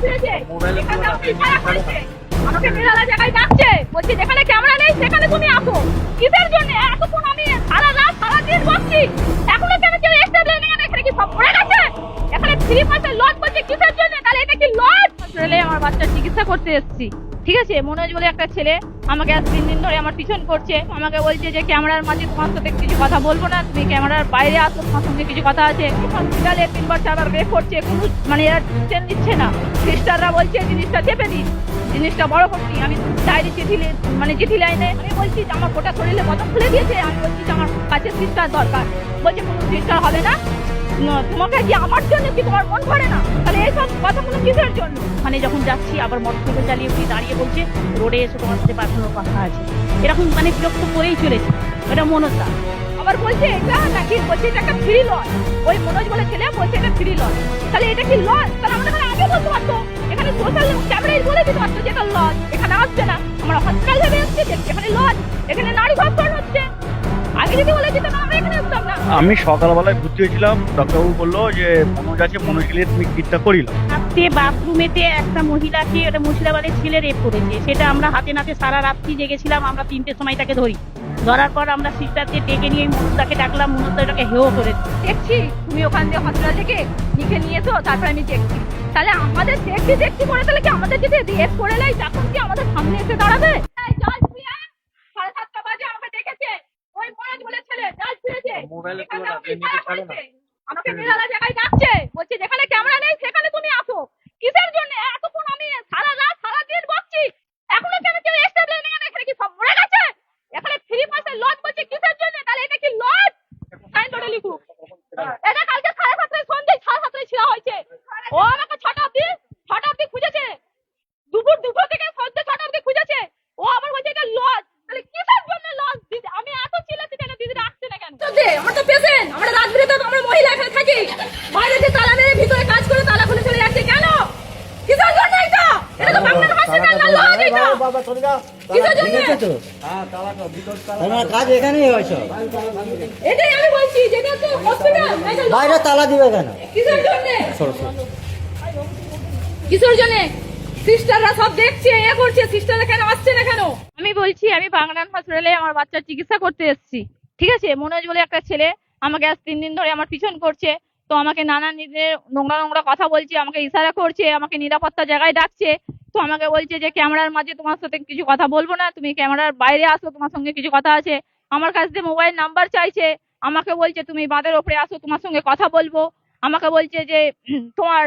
ফিরেছে, এখানে আমাকে ইশারা করেছে, আমাকে নিরালা জায়গায় ডাকছে, বলছে যেখানে ক্যামেরা নেই সেখানে তুমি আসো। কিসের জন্য এতক্ষণ আমি সারা রাত সারা দিন বসছি, এখনো কেন কেউ স্টেপ লাইনে গেছে? এখানে কি সব পড়ে গেছে? এখানে 3 মাসের লজ বলছে কিসের জন্য? তাহলে এটা কি লজ? আসলে আমার বাচ্চার চিকিৎসা করতে এসেছি, ঠিক আছে? মনোজ বলে একটা ছেলে আমাকে আজ 3 দিন ধরে আমার পিছন করছে, আমাকে বলছে যে ক্যামেরার মাঝে তোমার সাথে কিছু কথা বলবো না, তুমি ক্যামেরার বাইরে আসো, তোমার সঙ্গে কিছু কথা আছে। হসপিটালে 3 বার 4 বার রেপ করছে, কোনো মানে এরা ডিসিশন নিচ্ছে না। সিস্টাররা বলছে জিনিসটা চেপে দিন, জিনিসটা বড় করছি। আমি ডায়েরি চিঠি লাইনে আমি বলছি যে আমার গোটা শরীরে কথা খুলে দিয়েছে, আমি বলছি যে আমার কাছে সিস্টার দরকার, বলছে কোনো সিস্টার হবে না, তোমাকে কি আমার জন্য কি তোমার মন ভরে না? তাহলে এইসব কথাগুলো কিসের জন্য? মানে যখন যাচ্ছি আবার মোটরসাইকেল চালিয়ে উঠে দাঁড়িয়ে বলছে রোডে এসে তোমার সাথে পাঠানোর কথা আছে, এরকম মানে বিরক্ত করেই চলেছে। এটা মনতা আবার বলছে এটা নাকি, বলছে এটা একটা ফ্রি লজ। ওই মনোজ বলে ছেলে বলছে এটা ফ্রি লজ, তাহলে এটা কি লজ? তাহলে আমাদের এখানে আগে বলতে পারতো, এখানে সোশ্যাল ক্যামেরায় বলে দিতে পারতো যে এটা লজ, এখানে আসছে না। আমরা হসপিটাল ভেবে এসেছি দেখছি এখানে লজ, এখানে নারী ধর্ষণ হচ্ছে। আগে যদি বলে দিত না আমরা এখানে আসতাম না। আমি সকালবেলায় ভর্তি হয়েছিলাম, ডাক্তারবাবু বললো যে মনোজ আছে, মনোজ গেলে তুমি কিটটা করিল। রাত্রে বাথরুমেতে একটা মহিলাকে, ওটা মুর্শিদাবাদের ছেলে রেপ করেছে, সেটা আমরা হাতে নাতে সারা রাত্রি জেগেছিলাম। আমরা 3টের সময় তাকে ধরি, ধরার পর আমরা সিস্টারকে ডেকে নিয়ে মনুদাকে ডাকলাম, মনুদা এটাকে হেও করে দেখছি তুমি ওখান থেকে হসপিটাল থেকে লিখে নিয়েছো, তারপর আমি দেখছি। তাহলে আমাদের দেখছি করে, তাহলে কি আমাদের যদি রেপ করে নেয় তখন কি আমাদের সামনে এসে দাঁড়াবে? এই জল প্রিয়া 7:30 বাজে আমাকে ডেকেছে, ওই মনোজ বলে ছেলে জল ফিরেছে, এখানে আমাকে ইশারা করেছে, আমাকে নিরালা জায়গায় ডাকছে, বলছে যেখানে ক্যামেরা নেই সেখানে তুমি আসো। কিসের জন্য এতক্ষণ আমি সারা রাত সারা দিন বসছি, এখনো কেন কেউ স্টেপ লাইনে গেছে? এখানে কি সব মরে গেছে? এখানে 3 মাসের লজ বলছে কিসের জন্য? তাহলে এটা কি লজ? সাইন করে লিখুক। এটা কালকে 7:30 সন্ধ্যে 7:30 ছিল হয়েছে, ও আমাকে 6টা অবধি খুঁজেছে, দুপুর 2টো থেকে সন্ধ্যে 6টা অবধি খুঁজেছে। ও আবার বলছে এটা লজ, তাহলে কিসের জন্য লজ? দিদি আমি এত চিল্লাচ্ছি কেন, দিদি আসছে না কেন? আমরা তো পেশেন্ট, আমরা রাত বিরেতে আমরা মহিলা এখানে থাকি, বাইরে যে তালা মেরে ভিতরে কাজ করে তালা খুলে চলে যাচ্ছে কেন? কিসের জন্য এটা? এটা তো বাংলার হসপিটাল না, লজ এটা। বাবা চলে যাও, কিসের জন্য? ঠিক আছে তো? তোমার কাজ এখানেই হয়েছে, এটাই আমি বলছি যে এটা তো হসপিটাল, এটা লজ। বাইরে তালা দিবে কেন? কিসের জন্য? সরো সরো। কিসের জন্য? সিস্টাররা সব দেখছে, করছে, সিস্টাররা কেন আসছে না কেন? আমি বলছি আমি বাংলান হসপিটালে আমার বাচ্চার চিকিৎসা করতে এসেছি, ঠিক আছে? মনোজ বলে একটা ছেলে আমাকে আজ 3 দিন ধরে আমার পিছন করছে, তো আমাকে নানা নিজের নোংরা নোংরা কথা বলছে, আমাকে ইশারা করছে, আমাকে নিরাপত্তা জায়গায় ডাকছে, তো আমাকে বলছে যে ক্যামেরার মাঝে তোমার সাথে কিছু কথা বলবো না, তুমি ক্যামেরার বাইরে আসো, তোমার সঙ্গে কিছু কথা আছে। আমার কাছ থেকে মোবাইল নাম্বার চাইছে, আমাকে বলছে তুমি বাঁধের ওপরে আসো, তোমার সঙ্গে কথা বলবো। আমাকে বলছে যে তোমার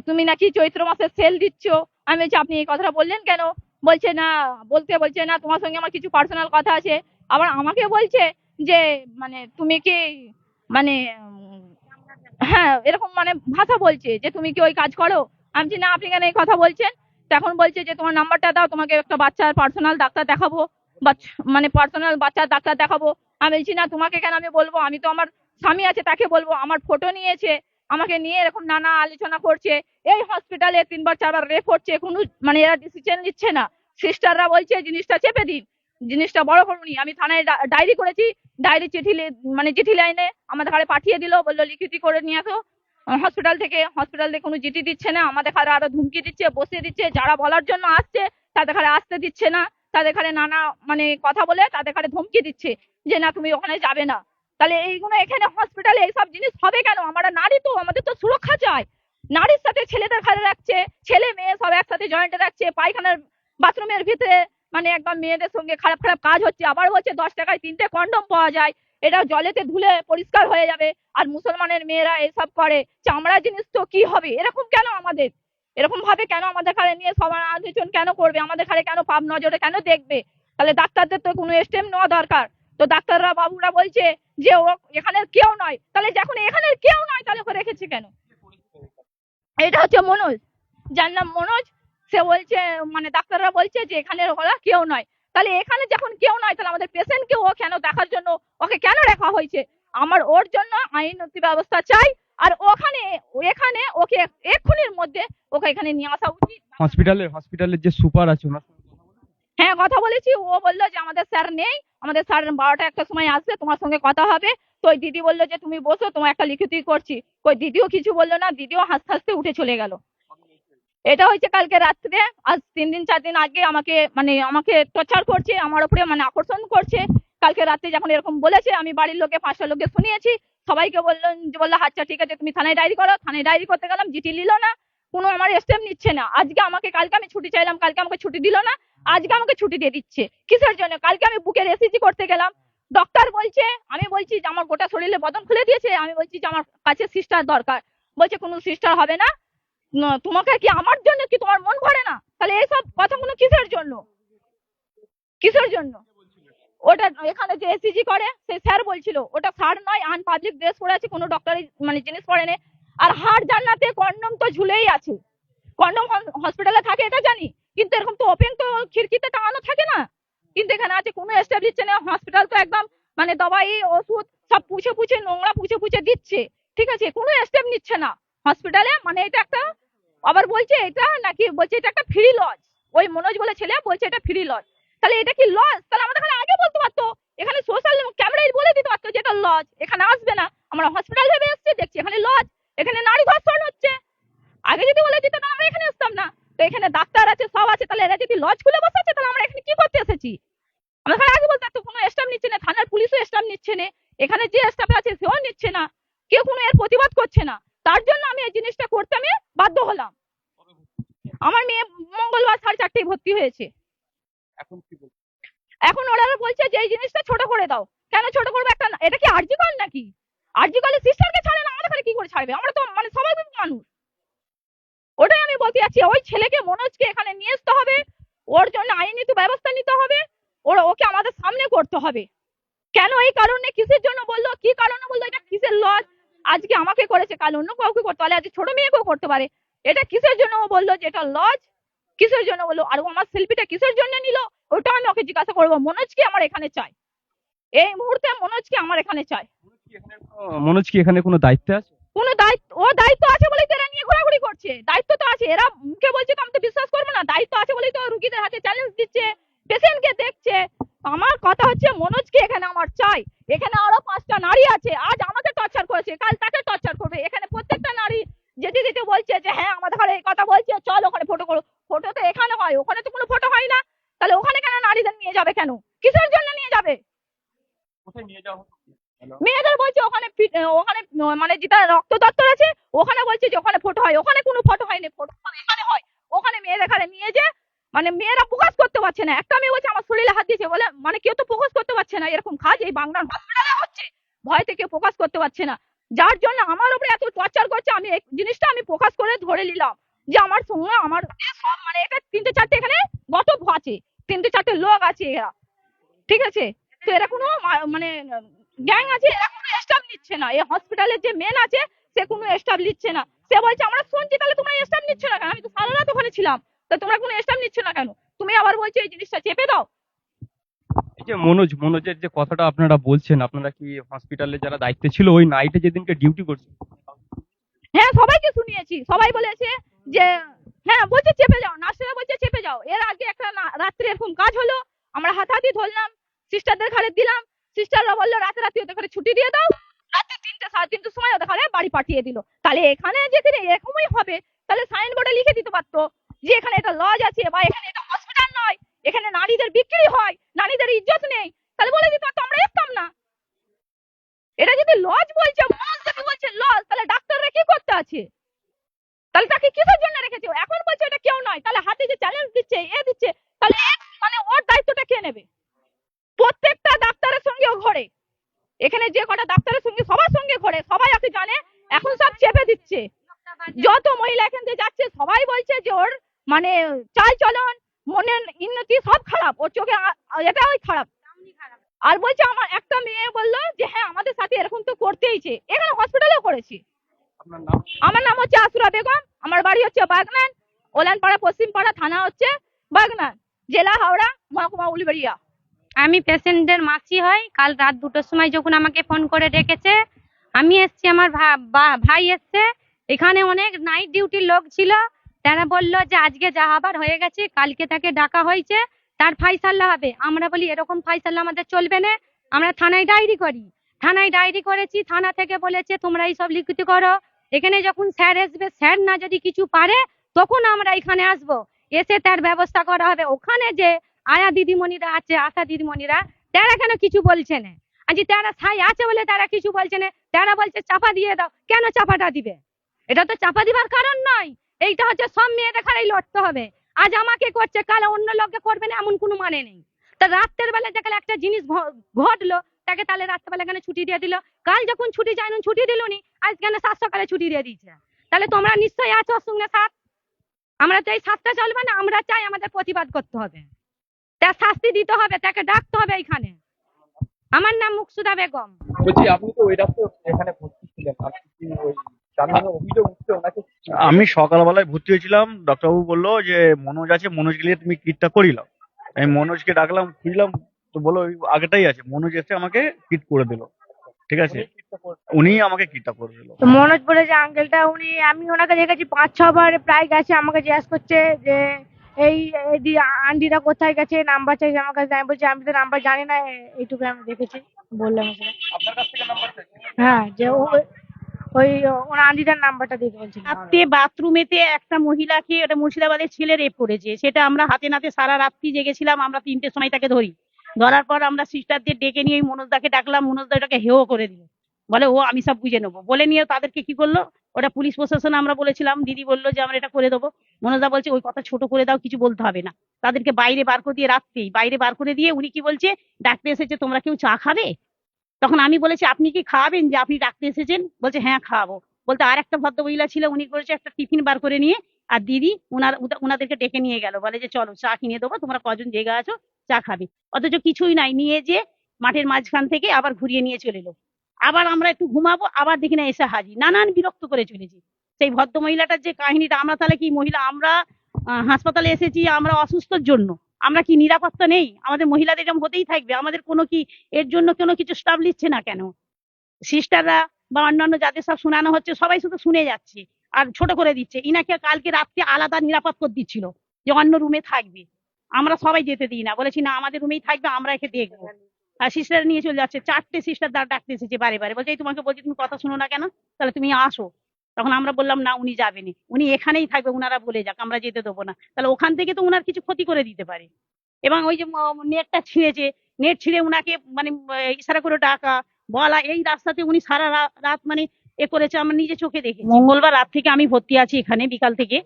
তুমি নাকি চৈত্র মাসের সেল দিচ্ছ। আমি বলছি আপনি এই কথাটা বললেন কেন? বলছে না, বলছে না তোমার সঙ্গে আমার কিছু পার্সোনাল কথা আছে। আবার আমাকে বলছে যে মানে তুমি কি মানে হ্যাঁ এরকম মানে ভাষা বলছে যে তুমি কি ওই কাজ করো। আমি বলছি না, আপনি কেন এই কথা বলছেন? তখন বলছে যে তোমার নাম্বারটা দাও, তোমাকে একটা বাচ্চার পার্সোনাল ডাক্তার দেখাবো, মানে পার্সোনাল বাচ্চার ডাক্তার দেখাবো। আমি বলছি না, তোমাকে কেন আমি বলবো, আমি তো আমার স্বামী আছে তাকে বলবো। আমার ফটো নিয়েছে, আমাকে নিয়ে এরকম নানা আলোচনা করছে। এই হসপিটালে 3 বার 4 বার রেপ করছে, কোনো মানে এরা ডিসিশন নিচ্ছে না। সিস্টাররা বলছে জিনিসটা চেপে দিন, জিনিসটা বড় করুনি। আমি থানায় ডায়েরি করেছি, ডায়েরি চিঠি লাইনে আমাদের ঘরে পাঠিয়ে দিল, বললো লিখিতি করে নিয়ে আসো হসপিটাল থেকে কোনো চিঠি দিচ্ছে না, আমাদের ঘরে আরো ধুমকি দিচ্ছে, বসিয়ে দিচ্ছে, যারা বলার জন্য আসছে তাদের ঘরে আসতে দিচ্ছে না, তাদের ঘরে নানা মানে কথা বলে তাদের ঘরে ধমকি দিচ্ছে যে না তুমি ওখানে যাবে না। তাহলে এইগুলো এখানে হসপিটালে এইসব জিনিস হবে কেন? আমরা নারী তো, আমাদের তো সুরক্ষা চাই। নারীর সাথে ছেলেদের ঘরে রাখছে, ছেলে মেয়ে সব একসাথে জয়েন্টে রাখছে, পায়খানার বাথরুমের ভিতরে মানে একদম মেয়েদের সঙ্গে খারাপ খারাপ কাজ হচ্ছে। আবার বলছে 10 টাকায় 3টে কন্ডম পাওয়া যায়, এটা জলেতে ধুলে পরিষ্কার হয়ে যাবে। আর মুসলমানের মেয়েরা এসব করে, চামড়া জিনিস তো কি হবে? এরকম কেন আমাদের, এরকম ভাবে কেন আমাদের ঘরে নিয়ে সবার আলোচনা কেন করবে? আমাদের ঘরে কেন পাপ নজরে কেন দেখবে? তাহলে ডাক্তারদের তো কোনো স্টেপ নেওয়া দরকার। তো ডাক্তাররা বাবুরা বলছে যে ও এখানের কেউ নয়, তাহলে যখন এখানের কেউ নয় তাহলে ওকে রেখেছে কেন? এটা হচ্ছে মনোজ, যার নাম মনোজ, সে বলছে মানে ডাক্তাররা বলছে যে এখানের ওরা কেউ নয়। তাহলে এখানে যখন কেউ নয় তাহলে আমাদের পেশেন্টকে ও কেন দেখার জন্য ওকে কেন রাখা হয়েছে? আমার ওর জন্য আইনগত ব্যবস্থা চাই, আর এখানে ওকে এক্ষুনির মধ্যে ওকে এখানে নিয়ে আসা উচিত। হসপিটালের যে সুপার আছে ওনার হ্যাঁ কথা বলেছি, ও বললো যে আমাদের স্যার নেই, আমাদের স্যার 12টা 1টা সময় আসবে, তোমার সঙ্গে কথা হবে। তো ওই দিদি বললো যে তুমি বসো, তোমার একটা লিখিত করছি। ওই দিদিও কিছু বললো না, দিদিও হাসতে হাসতে উঠে চলে গেল। এটা হয়েছে কালকে রাত্রে। আজ 3 দিন 4 দিন আগে আমাকে টর্চার করছে, আমার উপরে আকর্ষণ করছে। কালকে রাতে যখন এরকম বলেছে, আমি বাড়ির লোকে 5টা লোককে শুনিয়েছি। সবাইকে বললো আচ্ছা ঠিক আছে, তুমি থানায় ডায়েরি করো। থানায় ডায়েরি করতে গেলাম, জিটি নিল না, কোনো আমার স্টেপ নিচ্ছে না। কালকে আমি ছুটি চাইলাম, কালকে আমাকে ছুটি দিল না, আজকে আমাকে ছুটি দিয়ে দিচ্ছে। কিসের জন্য? কালকে আমি বুকের এসিজি করতে গেলাম, ডক্টর বলছে, আমি বলছি যে আমার গোটা শরীরে বদন খুলে দিয়েছে, আমি বলছি যে আমার কাছে সিস্টার দরকার। বলছে কোনো সিস্টার হবে না, তোমাকে কি আমার জন্য কি তোমার মন ভরে না? তাহলে এইসব কথাগুলো কিসের জন্য? কিসের জন্য? ওটা এখানে যে এসিজি করে সেই স্যার বলছিল ওটা স্যার নয়, আনপাবলিক ড্রেস পরে আছে, কোনো ডক্টরি জিনিস পরে নেই। আর হাড় জান্নাতে কন্ডম তো ঝুলেই আছে। কন্ডম হসপিটালে থাকে এটা জানি, কিন্তু এরকম তো ওপেন তো খিড়কিতে টাঙানো থাকে না। কিন্তু এখানে আছে, কোনো স্টেপ দিচ্ছে না। হসপিটাল তো একদম দবাই ওষুধ সব পুছে পুছে, নোংরা পুছে পুছে দিচ্ছে, ঠিক আছে, কোনো স্টেপ নিচ্ছে না হসপিটালে। এটা একটা, আবার বলছে এটা নাকি, বলছে এটা একটা ফ্রি লজ। ওই মনোজ বলে ছেলে বলছে এটা ফ্রি লজ। তাহলে এটা কি লজ? তাহলে আমাদের এখানে আগে বলতে পারতো, এখানে সোশ্যাল ক্যামেরায় বলে দিতে পারতো যে এটা লজ, এখানে আসবে না। আমরা হসপিটাল ভেবে এসেছি, দেখছি এখানে লজ, এখানে নারী ধর্ষণ হচ্ছে। আগে যদি বলে দিত না, আমরা এখানে আসতাম না। তো এখানে ডাক্তার আছে, সব আছে, তাহলে এরা যদি লজ খুলে বসে আছে, তাহলে আমরা এখানে কি করতে এসেছি? আমরা এখানে আগে বলতে পারতো, কোনো স্টাফ নিচ্ছে না, থানার পুলিশও স্টাফ নিচ্ছে না, এখানে যে স্টাফ আছে সেও নিচ্ছে না, কেউ কোনো এর প্রতিবাদ করছে না। তার জন্য আমি এই জিনিসটা করতে আমি বাধ্য হলাম। আমার মেয়ে মঙ্গলবার 4:30টায় ভর্তি হয়েছে। এখন ওরা বলছে যে এই জিনিসটা ছোট করে দাও। কেন ছোট করবো? এটা কি আরজি কল নাকি? আরজি কলে সিস্টারকে ছাড়ে না, আমাদের কি করে ছাড়বে? আমরা তো সবাই মানুষ। ওটাই আমি বলতে যাচ্ছি, ওই ছেলেকে মনোজকে এখানে নিয়ে আসতে হবে, ওর জন্য আইনি ব্যবস্থা নিতে হবে, ওকে আমাদের সামনে করতে হবে। কেন এই কারণে, কিসের জন্য বললো, কি কারণে বললো, এটা কিসের লজ? আজকে আমাকে করেছে, কাল অন্য কাউকে করতে পারে, আজকে ছোট মেয়েকেও করতে পারে। এটা কিসের জন্য ও বললো যে এটা লজ? কিসের জন্য বললো? আর ও আমার সেলফিটা কিসের জন্য নিল? ওটা আমি ওকে জিজ্ঞাসা করবো। মনোজকে আমার এখানে চাই, এই মুহূর্তে মনোজকে আমার এখানে চাই। মনোজ কি এখানে কোনো দায়িত্বে আছে? কোনো দায়িত্ব, ও দায়িত্ব আছে বলেই তো এরা নিয়ে ঘোরাঘুরি করছে। দায়িত্ব তো আছে, এরা মুখে বলছে তো আমি তো বিশ্বাস করবো না। দায়িত্ব আছে বলেই তো রুগীদের হাতে চ্যালেঞ্জ দিচ্ছে, পেশেন্টকে দেখছে। আমার কথা হচ্ছে মনোজকে এখানে আমার চাই। এখানে আরো 5টা নারী আছে, আজ আমাকে টর্চার করেছে, কাল তাকে টর্চার করবে। এখানে প্রত্যেকটা নারী যেতে যেতে বলছে যে হ্যাঁ আমাদের ঘরে এই কথা বলছে, চল ওখানে ফটো করো। ফটো তো এখানে হয়, ওখানে তো কোনো ফটো হয় না। তাহলে ওখানে কেন নারীদের নিয়ে যাবে? কেন, কিসের জন্য নিয়ে যাবে? কোথায় নিয়ে যাওয়া হতো? মেয়েদের বলছে ওখানে ওখানে যেটা রক্ত দপ্তর আছে, ওখানে বলছে যে ওখানে ফটো হয়, ওখানে কোনো ফটো হয়নি, ফটো এখানে হয়। ওখানে মেয়েদের এখানে নিয়ে যে মেয়েরা প্রকাশ করতে পারছে না। একটা মেয়ে বলছে আমার শরীরে হাত দিয়েছে বলে, কেউ তো প্রকাশ করতে পারছে না। এরকম কাজ এই বাংলার হসপিটালে হচ্ছে, ভয় থেকে প্রকাশ করতে পারছে না। যার জন্য আমার উপরে এত টর্চার করছে। আমি এই জিনিসটা আমি প্রকাশ করে ধরে নিলাম যে আমার সঙ্গে আমার সব এটা 3টে 4টে এখানে গতব আছে, 3টে 4টে লোক আছে এরা, ঠিক আছে। তো এরা কোনো গ্যাং আছে, এরা কোনো স্টাফ নিচ্ছে না। এই হসপিটালের যে মেন আছে সে কোনো স্টাফ নিচ্ছে না। সে বলছে আমরা শুনছি, তাহলে তোমরা স্টাফ নিচ্ছ না কেন? আমি তো সারা রাত ওখানে ছিলাম, তো তোমরা কোনো স্টাফ নিচ্ছ না কেন? তুমি আবার বলছো এই জিনিসটা চেপে দাও। এই যে মনোজের যে কথাটা আপনারা বলছেন, আপনারা কি হসপিটালে যারা দায়িত্বে ছিল ওই নাইটে যেদিনকে ডিউটি করছে? হ্যাঁ, সবাইকে শুনিয়েছি, সবাই বলেছে যে হ্যাঁ, বলছে চেপে যাও, নার্সরা বলছে চেপে যাও। এর আগে একটা রাত্রে এরকম কাজ হলো, আমরা হাতাহাতি ধরলাম, সিস্টারদের ঘরে দিলাম, সিস্টাররা বললো রাতে ওদের ঘরে ছুটি দিয়ে দাও। রাতে 3টে 3:30 সময় ওদের ঘরে বাড়ি পাঠিয়ে দিল। তাহলে এখানে যদি এরকমই হবে, তাহলে সাইনবোর্ডে লিখে দিতে পারতো যে এখানে এটা লজ আছে, বা এখানে এটা হসপিটাল নয়, এখানে নারীদের বিক্রি হয়, নারীদের ইজ্জত নেই। তাহলে বলে দিতে পারতো, আমরা আসতাম না। এটা যদি লজ বলছে, মনোজ যদি বলছে লজ, তাহলে ডাক্তাররা কি করতে আছে? তাহলে তাকে কিসের জন্য রেখেছে? এখন বলছে এটা কেউ নয়, তাহলে হাতে যে চ্যালেঞ্জ দিচ্ছে, দিচ্ছে, তাহলে ওর দায়িত্বটা কে নেবে? প্রত্যেকটা ডাক্তারের সঙ্গে ও ঘরে, এখানে যে কটা ডাক্তারের সঙ্গে সবার সঙ্গে ঘরে, সবাই ওকে জানে। এখন সব চেপে দিচ্ছে। যত মহিলা এখান থেকে যাচ্ছে সবাই বলছে যে ওর চাল চলন, মনের উন্নতি সব খারাপ, ওর চোখে এটাই খারাপ। আর বলছে আমার একটা মেয়ে বললো যে হ্যাঁ আমাদের সাথে এরকম তো করতেইছে, এখানে হসপিটালেও করেছি। আপনার নাম? আমার নাম হচ্ছে আসুরা বেগম, আমার বাড়ি হচ্ছে বাগনান, ওলানপাড়া পশ্চিমপাড়া, থানা হচ্ছে বাগনান, জেলা হাওড়া, মহকুমা উলবেড়িয়া। আমি পেশেন্টের মাসি হই। কাল রাত 2টোর সময় যখন আমাকে ফোন করে ডেকেছে, আমি এসছি, আমার ভাই এসছে। এখানে অনেক নাইট ডিউটির লোক ছিল, তারা বললো যে আজকে যা হবার হয়ে গেছে, কালকে তাকে ডাকা হয়েছে, তার ফাইসাল্লা হবে। আমরা বলি এরকম ফাইসাল্লা আমাদের চলবে না, আমরা থানায় ডায়েরি করি। থানায় ডায়েরি করেছি, থানা থেকে বলেছে তোমরা এইসব লিখিত করো। এখানে যখন স্যার আসবে, স্যার না যদি কিছু পারে, তখন আমরা এখানে আসবো, এসে তার ব্যবস্থা করা হবে। ওখানে যে আয়া দিদিমণিরা আছে, আশা দিদিমণিরা, তারা কেন কিছু বলছে না? আজ তারা ছাই আছে বলে তারা কিছু বলছে না, তারা বলছে চাপা দিয়ে দাও। কেন চাপাটা দিবে? এটা তো চাপা দিবার কারণ নয়। এইটা হচ্ছে সব মেয়েদের খালি লড়তে হবে। আজ আমাকে করছে, কাল অন্য লোককে করবে না, এমন কোনো মানে নেই। তা রাত্রের বেলা যেখানে একটা জিনিস ঘটলো, তাকে তাহলে রাত্রেবেলা কেন ছুটি দিয়ে দিল? কাল যখন ছুটি চাই ছুটি দিল নি, আজ কেন 7 সকালে ছুটি দিয়ে দিয়েছে? তাহলে তোমরা নিশ্চয়ই আছো ওর সঙ্গে সাথ। আমরা চাই সাতটা চলবে না, আমরা চাই আমাদের প্রতিবাদ করতে হবে, তার শাস্তি দিতে হবে, তাকে ডাকতে হবে এখানে। আমার নাম মুকসুদা বেগম। বলছি আপনি তো ওই রাতে এখানে ভর্তি ছিলেন, আপনি কি ওই জানানো অভিযোগ উঠছে ওনাকে? আমি সকালবেলায় ভর্তি হয়েছিলাম, ডাক্তারবাবু বললো যে মনোজ আছে, মনোজ গেলে তুমি কিটটা করিলাম। আমি মনোজকে ডাকলাম, খুঁজলাম, তো বলো ওই আগেটাই আছে। মনোজ এসে আমাকে কিট করে দিল, ঠিক আছে, উনি আমাকে কিটটা করে দিল। তো মনোজ বলে যে আঙ্কেলটা, আমি ওনাকে দেখেছি 5-6 বার প্রায় গেছে, আমাকে জিজ্ঞাসা করছে যে এই আন্টিরা কোথায় গেছে, নাম্বার চাইছে আমার কাছে। আমি বলছি আমি তো নাম্বার জানি না, এইটুকু আমি দেখেছি, বললাম সেটা। আপনার কাছ থেকে নাম্বার চাইছে? হ্যাঁ, যে ওই ওনার আন্টিটার নাম্বারটা দিতে বলছিল। রাত্রে বাথরুমেতে একটা মহিলাকে, ওটা মুর্শিদাবাদের ছেলে রেপ করেছে, সেটা আমরা হাতে নাতে সারা রাত্রি জেগেছিলাম। আমরা 3টের সময় তাকে ধরি, ধরার পর আমরা সিস্টারদের ডেকে নিয়ে মনোজদাকে ডাকলাম। মনোজদা ওটাকে হেও করে দিল, বলে ও আমি সব বুঝে নেবো বলে নিয়ে তাদেরকে কি করলো, ওটা পুলিশ প্রশাসন আমরা বলেছিলাম, দিদি বললো যে আমরা এটা করে দেবো। মনোজদা বলছে ওই কথা ছোট করে দাও, কিছু বলতে হবে না। তাদেরকে বাইরে বার করে দিয়ে, রাত্রেই বাইরে বার করে দিয়ে উনি কি বলছে, ডাকতে এসেছে, তোমরা কেউ চা খাবে? তখন আমি বলেছি আপনি কি খাওয়াবেন, যে আপনি ডাকতে এসেছেন? বলছে হ্যাঁ খাওয়াবো। বলতে আর একটা ভদ্র মহিলা ছিল, উনি করেছে একটা টিফিন বার করে নিয়ে, আর দিদি উনাদেরকে ডেকে নিয়ে গেল, বলে যে চলো চা কিনে দেবো, তোমরা কজন জায়গা আছো চা খাবে। অথচ কিছুই নাই, নিয়ে যে মাঠের মাঝখান থেকে আবার ঘুরিয়ে নিয়ে চলে এলো। আবার আমরা একটু ঘুমাবো, আবার দেখি না এসে হাজির, নানান বিরক্ত করে চলেছি। সেই ভদ্র মহিলাটার যে কাহিনীটা, আমরা তাহলে কি মহিলা, আমরা হাসপাতালে এসেছি আমরা অসুস্থর জন্য, আমরা কি নিরাপত্তা নেই? আমাদের মহিলাদের এরকম হতেই থাকবে? আমাদের কোনো কি এর জন্য কোনো কিছু স্টাফ নিচ্ছে না কেন? সিস্টাররা বা অন্যান্য যাদের সব শোনানো হচ্ছে, সবাই শুধু শুনে যাচ্ছে আর ছোট করে দিচ্ছে। ইনাকে কালকে রাত্রে আলাদা নিরাপদ করে দিচ্ছিল যে অন্য রুমে থাকবে, আমরা সবাই যেতে দিই না, বলেছি না আমাদের রুমেই থাকবে, আমরা একে দেখবো। আর সিস্টার নিয়ে চলে যাচ্ছে, 4টে সিস্টার ডাকতে এসেছে বারে বারে, বলছে এই তোমাকে বলছি তুমি কথা শুনো না কেন, তাহলে তুমি আসো। তখন আমরা বললাম না উনি যাবেনি, উনি এখানেই থাকবে, উনারা বলে যাক, আমরা যেতে দেবো না। তাহলে ওখান থেকে তো উনার কিছু ক্ষতি করে দিতে পারে। এবং ওই যে নেটটা ছিঁড়েছে, নেট ছিঁড়ে উনাকে মানে ইশারা করে ডাকা বলা, এই রাস্তাতে উনি সারা রাত মানে এ করেছে, আমরা নিজে চোখে দেখেছি। মঙ্গলবার রাত থেকে আমি ভর্তি আছি এখানে, বিকাল থেকে।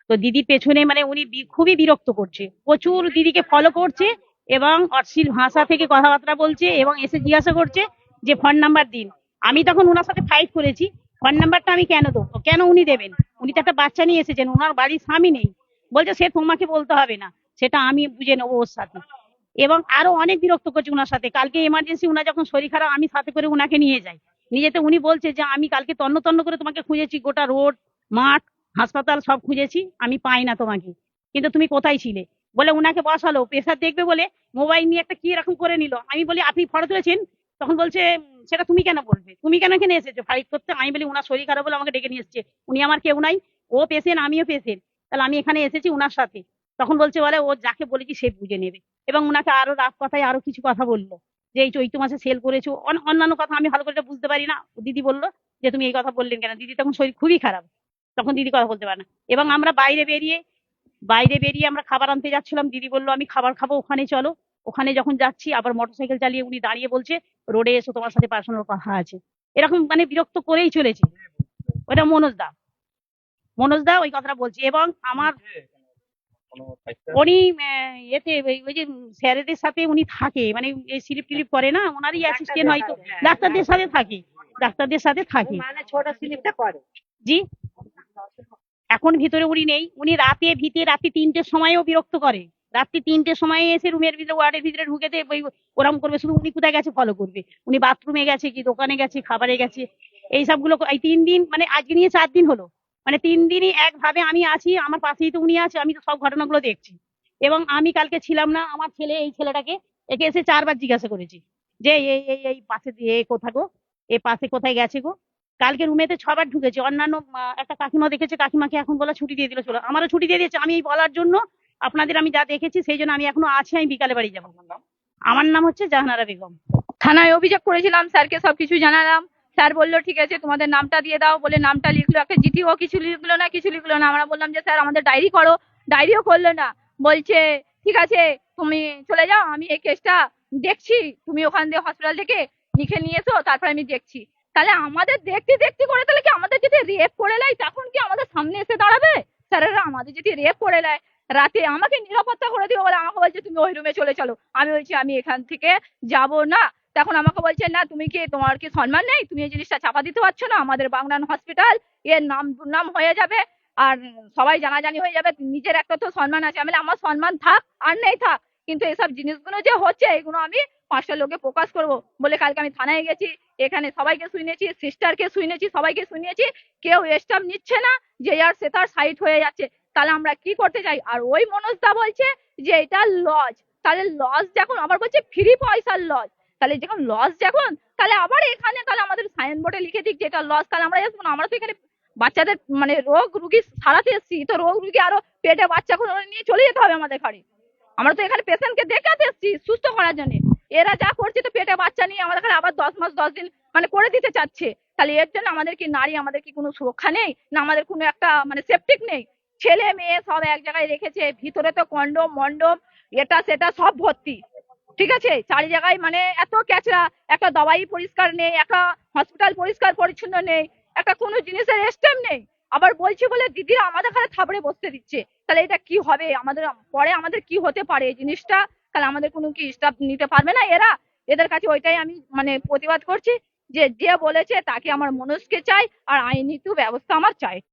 তো দিদির পেছনে মানে উনি খুবই বিরক্ত করছে, প্রচুর দিদিকে ফলো করছে এবং অশ্লীল ভাষা থেকে কথাবার্তা বলছে, এবং এসে জিজ্ঞাসা করছে যে ফোন নাম্বার দিন। আমি তখন ওনার সাথে ফাইট করেছি, ফোন নাম্বারটা আমি কেন দেবো, কেন উনি দেবেন? উনি তো একটা বাচ্চা নিয়ে এসেছেন, ওনার বাড়ির স্বামী নেই। বলছে সে তোমাকে বলতে হবে না, সেটা আমি বুঝে নেবো ওর সাথে। এবং আরো অনেক বিরক্ত করছে ওনার সাথে। কালকে এমার্জেন্সি উনার যখন শরীর খারাপ, আমি সাথে করে উনাকে নিয়ে যাই, নিয়ে যেতে উনি বলছে যে আমি কালকে তন্ন তন্ন করে তোমাকে খুঁজেছি, গোটা রোড, মাঠ, হাসপাতাল সব খুঁজেছি, আমি পাই না তোমাকে, কিন্তু তুমি কোথায় ছিলে? বলে উনাকে বসালো, প্রেসার দেখবে বলে মোবাইল নিয়ে একটা কি এরকম করে নিল। আমি বলি আপনি ফটো তুলেছেন? তখন বলছে সেটা তুমি কেন বলবে, তুমি কেন এখানে এসেছো ফাইট করতে? আমি বলি উনার শরীর খারাপ বলে আমাকে ডেকে নিয়ে এসেছে, উনি আমার কেউ নাই, ও পেশেন্ট আমিও পেশেন্ট, তাহলে আমি এখানে এসেছি উনার সাথে। তখন বলছে বলে ও যাকে বলেছি সে বুঝে নেবে। এবং উনাকে আরো রাত কথায় আরো কিছু কথা বললো, যে এই চৈত্র মাসে সেল করেছো, অন্যান্য কথা আমি ভালো করে বুঝতে পারি না। দিদি বললো যে তুমি এই কথা বললেন কেন? দিদি তখন শরীর খুবই খারাপ, তখন দিদি কথা বলতে পারে না। এবং আমরা বাইরে বেরিয়ে আমরা খাবার আনতে যাচ্ছিলাম, দিদি বললো আমি খাবার খাবো, ওখানে চলো। ওখানে যখন যাচ্ছি, আবার মোটরসাইকেল চালিয়ে উনি দাঁড়িয়ে বলছে রোডে এসো, তোমার সাথে পার্সোনাল কথা আছে। এরকম মানে বিরক্ত করেই চলেছে। ওটা মনোজদা ওই কথাটা বলছে। এবং আমার উনি এতে ওই যে স্যারেদের সাথে উনি থাকে, মানে এই স্লিপ টিলিপ করে না, ওনারই অ্যাসিস্ট্যান্ট, হয়তো ডাক্তারদের সাথে থাকে, মানে ছোট স্লিপটা করে। জি, এখন ভিতরে উনি নেই, উনি রাত্রি 3টের সময়ও বিরক্ত করে। রাত্রি 3টের সময় এসে রুমের ভিতরে, ওয়ার্ডের ভিতরে ঢুকে ওরম করবে। শুধু উনি কোথায় গেছে ফলো করবে, উনি বাথরুমে গেছে কি দোকানে গেছে খাবারে গেছে, এই সবগুলো। এই 3 দিন মানে আজকে নিয়ে 4 দিন হলো, মানে 3 দিনই একভাবে আমি আছি, আমার পাশেই তো উনি আছে, আমি তো সব ঘটনাগুলো দেখছি। এবং আমি কালকে ছিলাম না, আমার ছেলে, এই ছেলেটাকে একে এসে 4 বার জিজ্ঞাসা করেছি যে এই পাশে দিয়ে কোথা গো, এ পাশে কোথায় গেছে গো। কালকে রুমেতে 6 বার ঢুকেছে। অন্যান্য একটা কাকিমা দেখেছে, কাকিমাকে এখন বলা ছুটি দিয়ে দিল, চলো, আমারও ছুটি দিয়ে দিয়েছে। আমি এই বলার জন্য আপনাদের, আমি যা দেখেছি সেই জন্য আমি এখনো আছি, আমি বিকালে বাড়ি যাবো। আমার নাম হচ্ছে জাহানারা বেগম। থানায় অভিযোগ করেছিলাম, স্যারকে সবকিছু জানালাম, স্যার বললো ঠিক আছে তোমাদের নামটা দিয়ে দাও, বলে নামটা লিখলো, একটা জিটিও কিছু লিখলো না, কিছু লিখলো না। আমরা বললাম যে স্যার আমাদের ডায়েরি করো, ডায়েরিও করলো না। বলছে ঠিক আছে তুমি চলে যাও, আমি এই কেসটা দেখছি, তুমি ওখান দিয়ে হসপিটাল থেকে লিখে নিয়ে এসো, তারপর আমি দেখছি। তাহলে আমাদের দেখতে দেখতে করে তাহলে কি আমাদের যদি রেপ করে নেয় তখন কি আমাদের সামনে এসে দাঁড়াবে স্যারেরা? আমাদের যদি রেপ করে নেয় রাতে, আমাকে নিরাপত্তা করে দিও বলে আমাকে বলছে তুমি ওই রুমে চলে চলো। আমি বলছি আমি এখান থেকে যাব না। তখন আমাকে বলছে না তুমি কি, তোমার কি সম্মান নেই, তুমি এই জিনিসটা চাপা দিতে পারছো না, আমাদের বাগনান হসপিটাল এর নাম দুর্নাম হয়ে যাবে আর সবাই জানাজানি হয়ে যাবে, নিজের একটা তো সম্মান আছে। আমি বলি, আমার সম্মান থাক আর নেই থাক, কিন্তু এসব জিনিসগুলো যে হচ্ছে এগুলো আমি 5টা লোকে প্রকাশ করব বলে কালকে আমি থানায় গেছি, এখানে সবাইকে শুনেছি, সিস্টারকে শুনেছি, সবাইকে শুনিয়েছি, কেউ স্টাম্প নিচ্ছে না, যে আর সে তার সাইড হয়ে যাচ্ছে। তাহলে আমরা কি করতে চাই? আর ওই মনোজদা বলছে যে এটা লজ, তাহলে লজ যখন আবার বলছে ফ্রি পয়সার লজ, তাহলে যখন লজ যখন, তাহলে আবার এখানে তাহলে আমাদের সাইনবোর্ডে লিখে দিক যে এটা লজ, তাহলে আমরা আসবো না? আমরা তো এখানে বাচ্চাদের মানে রোগ রুগী সারাতে এসেছি, তো রোগ রুগী আরো পেটে বাচ্চা নিয়ে চলে যেতে হবে আমাদের ঘরে। আমরা তো এখানে পেশেন্টকে দেখাতে এসেছি সুস্থ করার জন্য, এরা যা করছে তো পেটে বাচ্চা নিয়ে আমাদের ঘরে আবার 10 মাস 10 দিন মানে করে দিতে চাচ্ছে। তাহলে এর জন্য আমাদের কি নারী, আমাদের কি কোনো সুরক্ষা নেই না, আমাদের কোনো একটা মানে সেফটিক নেই? ছেলে মেয়ে সব এক জায়গায় রেখেছে, ভিতরে তো কন্ডম মন্ডম এটা সেটা সব ভর্তি, ঠিক আছে, চারি জায়গায় মানে এত ক্যাচরা, একটা দাওয়াই পরিষ্কার নেই, একটা হসপিটাল পরিষ্কার পরিচ্ছন্ন নেই, একটা কোনো জিনিসের স্ট্যাম্প নেই। আবার বলছি বলে দিদিরা আমাদের ঘরে থাবড়ে বসতে দিচ্ছে। তাহলে এটা কি হবে আমাদের, পরে আমাদের কি হতে পারে এই জিনিসটা? তাহলে আমাদের কোনো কি স্টাফ নিতে পারবে না এরা? এদের কাছে ওইটাই আমি মানে প্রতিবাদ করছি যে যে বলেছে তাকে আমার মনস্কে চাই আর আইনি ব্যবস্থা আমার চাই।